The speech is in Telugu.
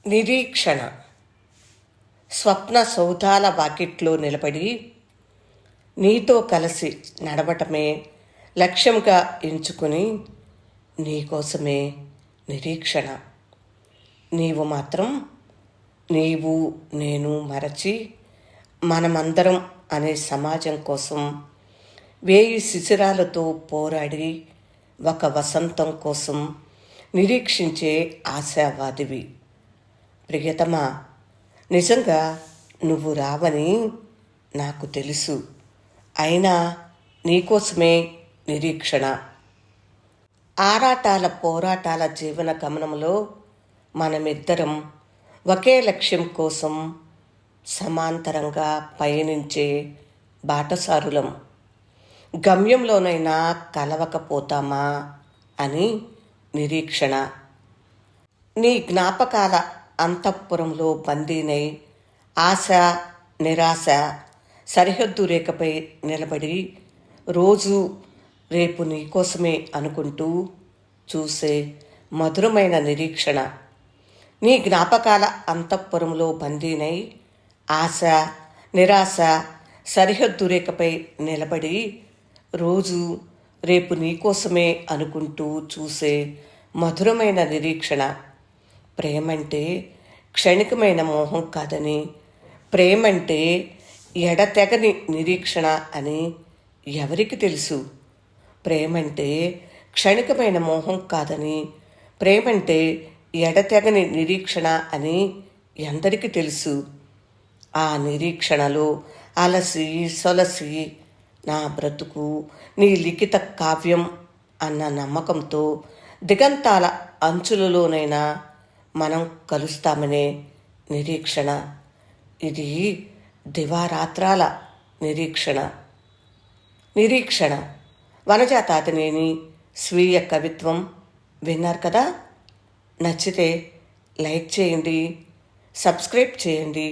నిరీక్షణ. స్వప్న సౌధాల వాకిట్లో నిలబడి నీతో కలిసి నడవటమే లక్ష్యంగా ఎంచుకుని నీకోసమే నిరీక్షణ. నీవు మాత్రం నీవు నేను మరచి మనమందరం అనే సమాజం కోసం 1000 శిశిరాలతో పోరాడి ఒక వసంతం కోసం నిరీక్షించే ఆశావాదివి. ప్రియతమా, నిజంగా నువ్వు రావని నాకు తెలుసు. అయినా నీకోసమే నిరీక్షణ. ఆరాటాల పోరాటాల జీవన గమనంలో మనమిద్దరం ఒకే లక్ష్యం కోసం సమాంతరంగా పయనించే బాటసారులం. గమ్యంలోనైనా కలవకపోతామా అని నిరీక్షణ. నీ జ్ఞాపకాల అంతఃపురంలో బందీనై ఆశ నిరాశ సరిహద్దు రేఖపై నిలబడి రోజు రేపు నీకోసమే అనుకుంటూ చూసే మధురమైన నిరీక్షణ. నీ జ్ఞాపకాల అంతఃపురంలో బందీనై ఆశ నిరాశ సరిహద్దు రేఖపై నిలబడి రోజు రేపు నీకోసమే అనుకుంటూ చూసే మధురమైన నిరీక్షణ. ప్రేమంటే క్షణికమైన మోహం కాదని, ప్రేమంటే ఎడతెగని నిరీక్షణ అని ఎవరికి తెలుసు? ప్రేమంటే క్షణికమైన మోహం కాదని, ప్రేమంటే ఎడతెగని నిరీక్షణ అని ఎందరికి తెలుసు? ఆ నిరీక్షణలో అలసి సొలసి నా బ్రతుకు నీ లిఖిత కావ్యం అన్న నమ్మకంతో దిగంతాల అంచులలోనైనా మనం కలుస్తామనే నిరీక్షణ. ఇది దివారాత్రాల నిరీక్షణ. నిరీక్షణ. వనజాతాతినేని స్వీయ కవిత్వం విన్నారు కదా. నచ్చితే లైక్ చేయండి, సబ్స్క్రైబ్ చేయండి.